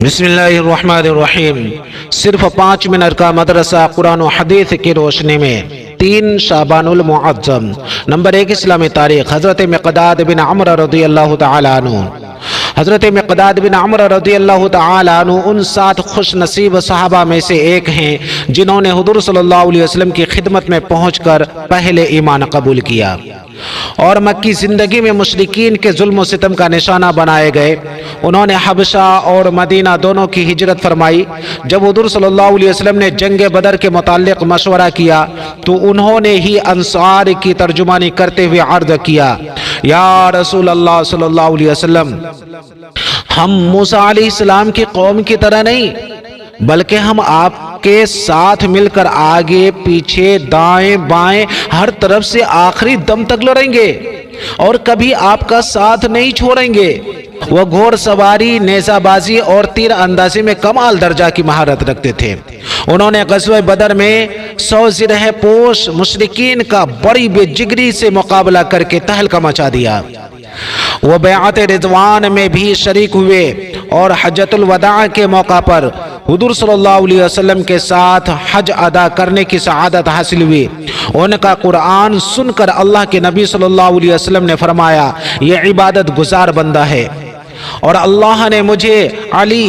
بسم اللہ الرحمن الرحیم۔ صرف 5 منٹ کا مدرسہ قرآن و حدیث کی روشنی میں 3 شعبان المعظم۔ نمبر 1 اسلامی تاریخ۔ حضرت مقداد بن عمرو رضی اللہ تعالی عنہ حضرت مقداد بن عمرو رضی اللہ تعالی عنہ ان 7 خوش نصیب صحابہ میں سے ایک ہیں جنہوں نے حضور صلی اللہ علیہ وسلم کی خدمت میں پہنچ کر پہلے ایمان قبول کیا اور مکی زندگی میں مشرکین کے ظلم و ستم کا نشانہ بنائے گئے۔ انہوں نے حبشہ اور مدینہ دونوں کی ہجرت فرمائی۔ جب حضور صلی اللہ علیہ وسلم نے جنگ بدر کے متعلق مشورہ کیا تو انہوں نے ہی انصار کی ترجمانی کرتے ہوئے عرض کیا، یا رسول اللہ صلی اللہ علیہ وسلم، ہم موسیٰ علیہ السلام کی قوم کی طرح نہیں بلکہ ہم آپ کے ساتھ مل کر آگے پیچھے دائیں بائیں ہر طرف سے آخری دم تک لڑیں گے اور کبھی آپ کا ساتھ نہیں چھوڑیں گے۔ وہ گھوڑ سواری، نیزہ بازی اور تیر اندازی میں کمال درجہ کی مہارت رکھتے تھے۔ انہوں نے غزوہ بدر میں 100 زرہ پوش مشرکین کا بڑی بے جگری سے مقابلہ کر کے تہلکہ مچا دیا۔ وہ بیعت رضوان میں بھی شریک ہوئے اور حجۃ الوداع کے موقع پر حضور صلی اللہ علیہ وسلم کے ساتھ حج ادا کرنے کی سعادت حاصل ہوئی۔ ان کا قرآن سن کر اللہ کے نبی صلی اللہ علیہ وسلم نے فرمایا، یہ عبادت گزار بندہ ہے اور اللہ نے مجھے علی،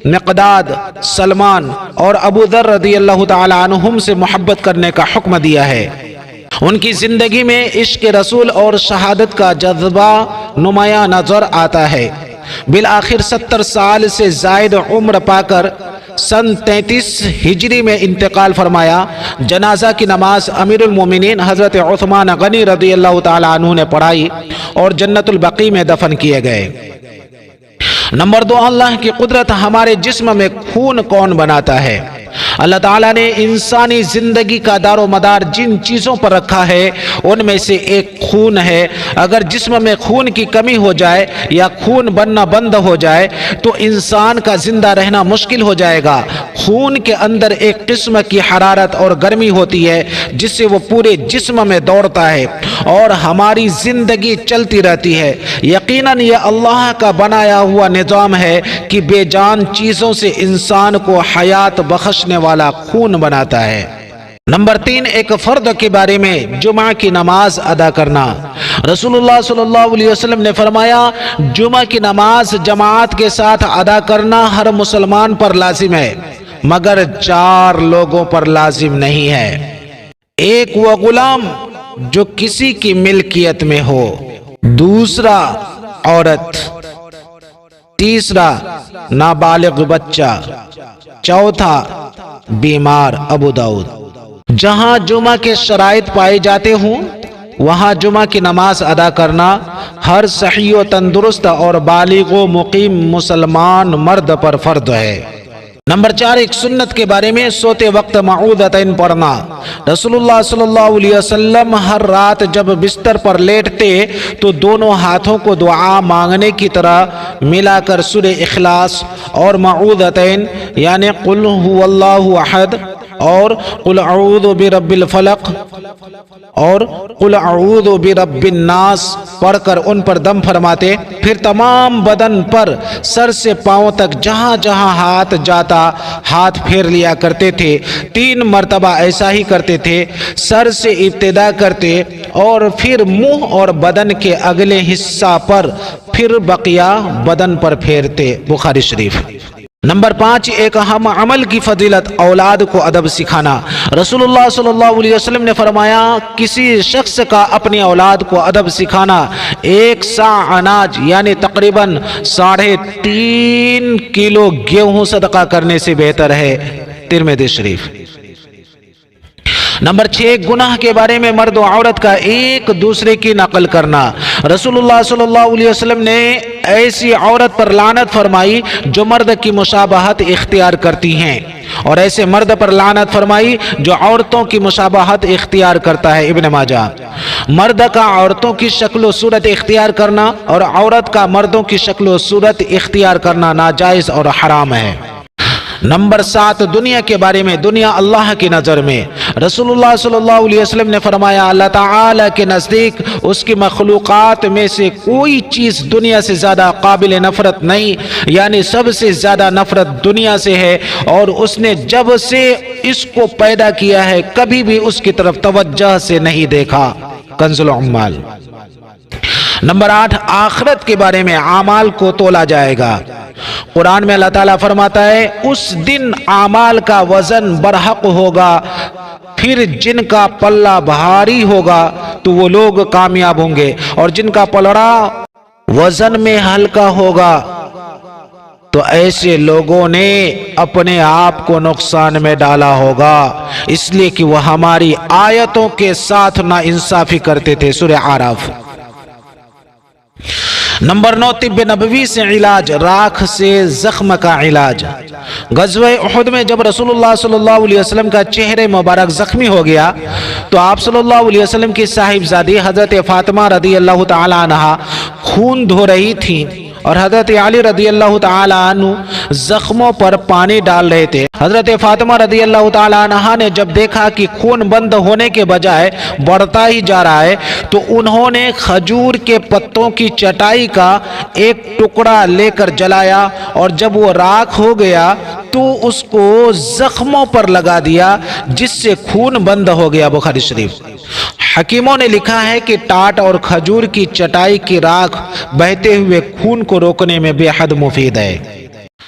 مقداد، سلمان اور ابو ذر رضی اللہ تعالی عنہم سے محبت کرنے کا حکم دیا ہے۔ ان کی زندگی میں عشق رسول اور شہادت کا جذبہ نمایاں نظر آتا ہے۔ بالآخر 70 سال سے زائد عمر پا کر سن 33 ہجری میں انتقال فرمایا۔ جنازہ کی نماز امیر المومنین حضرت عثمان غنی رضی اللہ تعالی عنہ نے پڑھائی اور جنت البقیع میں دفن کیے گئے۔ نمبر 2 اللہ کی قدرت۔ ہمارے جسم میں خون کون بناتا ہے؟ اللہ تعالیٰ نے انسانی زندگی کا دار و مدار جن چیزوں پر رکھا ہے ان میں سے ایک خون ہے۔ اگر جسم میں خون کی کمی ہو جائے یا خون بننا بند ہو جائے تو انسان کا زندہ رہنا مشکل ہو جائے گا۔ خون کے اندر ایک قسم کی حرارت اور گرمی ہوتی ہے جس سے وہ پورے جسم میں دوڑتا ہے اور ہماری زندگی چلتی رہتی ہے۔ یقیناً یہ اللہ کا بنایا ہوا نظام ہے کہ بے جان چیزوں سے انسان کو حیات بخشنے والا خون بناتا ہے۔ نمبر 3 ایک فرد کے بارے میں جمعہ کی نماز ادا کرنا۔ رسول اللہ صلی اللہ علیہ وسلم نے فرمایا، جمعہ کی نماز جماعت کے ساتھ ادا کرنا ہر مسلمان پر لازم ہے مگر 4 لوگوں پر لازم نہیں ہے۔ ایک وہ غلام جو کسی کی ملکیت میں ہو، دوسرا عورت، تیسرا نابالغ بچہ، چوتھا بیمار۔ ابو داؤد۔ جہاں جمعہ کے شرائط پائے جاتے ہوں وہاں جمعہ کی نماز ادا کرنا ہر صحیح و تندرست اور بالغ و مقیم مسلمان مرد پر فرض ہے۔ نمبر 4 ایک سنت کے بارے میں سوتے وقت معوذتین پڑھنا۔ رسول اللہ صلی اللہ علیہ وسلم ہر رات جب بستر پر لیٹتے تو دونوں ہاتھوں کو دعا مانگنے کی طرح ملا کر سورہ اخلاص اور معوذتین یعنی قل هو اللہ احد اور قل اعوذ برب الفلق اور قل اعوذ برب الناس پڑھ کر ان پر دم فرماتے، پھر تمام بدن پر سر سے پاؤں تک جہاں جہاں ہاتھ جاتا ہاتھ پھیر لیا کرتے تھے۔ 3 مرتبہ ایسا ہی کرتے تھے۔ سر سے ابتدا کرتے اور پھر منہ اور بدن کے اگلے حصہ پر، پھر بقیہ بدن پر پھیرتے۔ بخاری شریف۔ نمبر 5 ایک اہم عمل کی فضیلت، اولاد کو ادب سکھانا۔ رسول اللہ صلی اللہ علیہ وسلم نے فرمایا، کسی شخص کا اپنی اولاد کو ادب سکھانا 1 صاع اناج یعنی تقریباً 3.5 کلو گیہوں صدقہ کرنے سے بہتر ہے۔ ترمذی شریف۔ نمبر 6 گناہ کے بارے میں مرد و عورت کا ایک دوسرے کی نقل کرنا۔ رسول اللہ صلی اللہ علیہ وسلم نے ایسی عورت پر لعنت فرمائی جو مرد کی مشابہت اختیار کرتی ہیں اور ایسے مرد پر لعنت فرمائی جو عورتوں کی مشابہت اختیار کرتا ہے۔ ابن ماجہ۔ مرد کا عورتوں کی شکل و صورت اختیار کرنا اور عورت کا مردوں کی شکل و صورت اختیار کرنا ناجائز اور حرام ہے۔ نمبر 7 دنیا کے بارے میں، دنیا اللہ کی نظر میں رسول اللہ صلی اللہ علیہ وسلم نے فرمایا اللہ تعالی کے نزدیک اس کی مخلوقات میں سے کوئی چیز دنیا سے زیادہ قابل نفرت نہیں، یعنی سب سے زیادہ نفرت دنیا سے ہے، اور اس نے جب سے اس کو پیدا کیا ہے کبھی بھی اس کی طرف توجہ سے نہیں دیکھا۔ کنز العمال۔ نمبر 8 آخرت کے بارے میں، اعمال کو تولا جائے گا۔ قرآن میں اللہ تعالیٰ فرماتا ہے اس دن اعمال کا وزن برحق ہوگا، پھر جن کا پلہ بھاری ہوگا تو وہ لوگ کامیاب ہوں گے، اور جن کا پلڑا وزن میں ہلکا ہوگا تو ایسے لوگوں نے اپنے آپ کو نقصان میں ڈالا ہوگا، اس لیے کہ وہ ہماری آیتوں کے ساتھ نا انصافی کرتے تھے۔ سورہ اعراف۔ نمبر 9 طب نبوی سے علاج، راکھ سے زخم کا علاج۔ غزوہ احد میں جب رسول اللہ صلی اللہ علیہ وسلم کا چہرہ مبارک زخمی ہو گیا تو آپ صلی اللہ علیہ وسلم کی صاحبزادی حضرت فاطمہ رضی اللہ تعالی عنہ خون دھو رہی تھیں، اور حضرت علی رضی اللہ تعالی عنہ زخموں پر پانی ڈال رہے تھے۔ حضرت فاطمہ رضی اللہ تعالی عنہ نے جب دیکھا کہ خون بند ہونے کے بجائے بڑھتا ہی جا رہا ہے تو انہوں نے کھجور کے پتوں کی چٹائی کا ایک ٹکڑا لے کر جلایا، اور جب وہ راکھ ہو گیا تو اس کو زخموں پر لگا دیا، جس سے خون بند ہو گیا۔ بخاری شریف۔ حکیموں نے لکھا ہے کہ ٹاٹ اور کھجور کی چٹائی کی راکھ بہتے ہوئے خون کو روکنے میں بے حد مفید ہے۔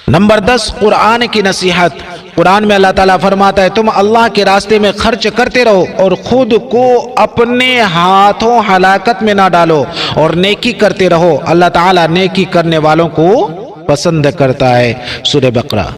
نمبر 10 قرآن کی نصیحت۔ قرآن میں اللہ تعالیٰ فرماتا ہے تم اللہ کے راستے میں خرچ کرتے رہو اور خود کو اپنے ہاتھوں ہلاکت میں نہ ڈالو، اور نیکی کرتے رہو، اللہ تعالیٰ نیکی کرنے والوں کو پسند کرتا ہے۔ سورہ بقرہ۔